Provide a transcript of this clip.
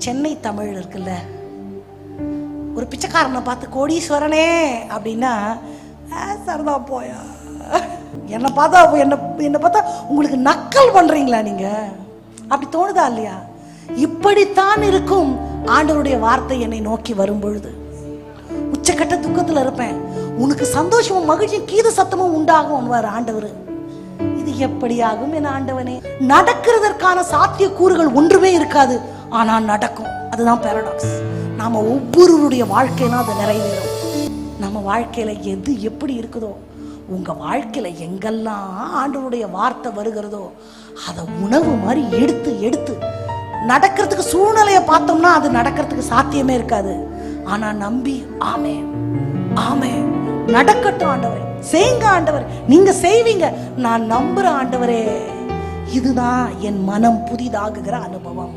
சென்னை தமிழ் இருக்குல்ல, ஒரு பிச்சைக்காரனை பார்த்து கோடீஸ்வரனே அப்படின்னா சரதா போயா, என்னை பார்த்தா உங்களுக்கு நக்கல் பண்றீங்களா நீங்க? அப்படி தோணுதா இல்லையா? இப்படித்தான் இருக்கும் ஆண்டவருடைய வார்த்தை என்னை நோக்கி வரும் பொழுது. உச்சக்கட்ட துக்கத்துல இருப்பேன், உனக்கு சந்தோஷமும் மகிழ்ச்சியும் கீத சத்தமும் உண்டாகும் ஆண்டவர். இது எப்படி ஆகும் என் ஆண்டவனே? நடக்கிறதற்கான சாத்திய கூறுகள் ஒன்றுமே இருக்காது, ஆனா நடக்கும். அதுதான் பாராடாக்ஸ். நாம ஒவ்வொருவருடைய வாழ்க்கையிலும் அது நிறைவேறும். நம்ம வாழ்க்கையில எது எப்படி இருக்குதோ, உங்க வாழ்க்கையில எங்கெல்லாம் ஆண்டவருடைய வார்த்தை வருகிறதோ அதை உணவு மாதிரி எடுத்து எடுத்து நடக்கிறதுக்கு சூழ்நிலையை பார்த்தோம்னா அது நடக்கிறதுக்கு சாத்தியமே இருக்காது. ஆனா நம்பி ஆமே ஆமே நடக்கட்டும் ஆண்டவரே, செய்யுங்க ஆண்டவர், நீங்க செய்வீங்க, நான் நம்புற ஆண்டவரே. இதுதான் என் மனம் புதிதாகுகிற அனுபவம்.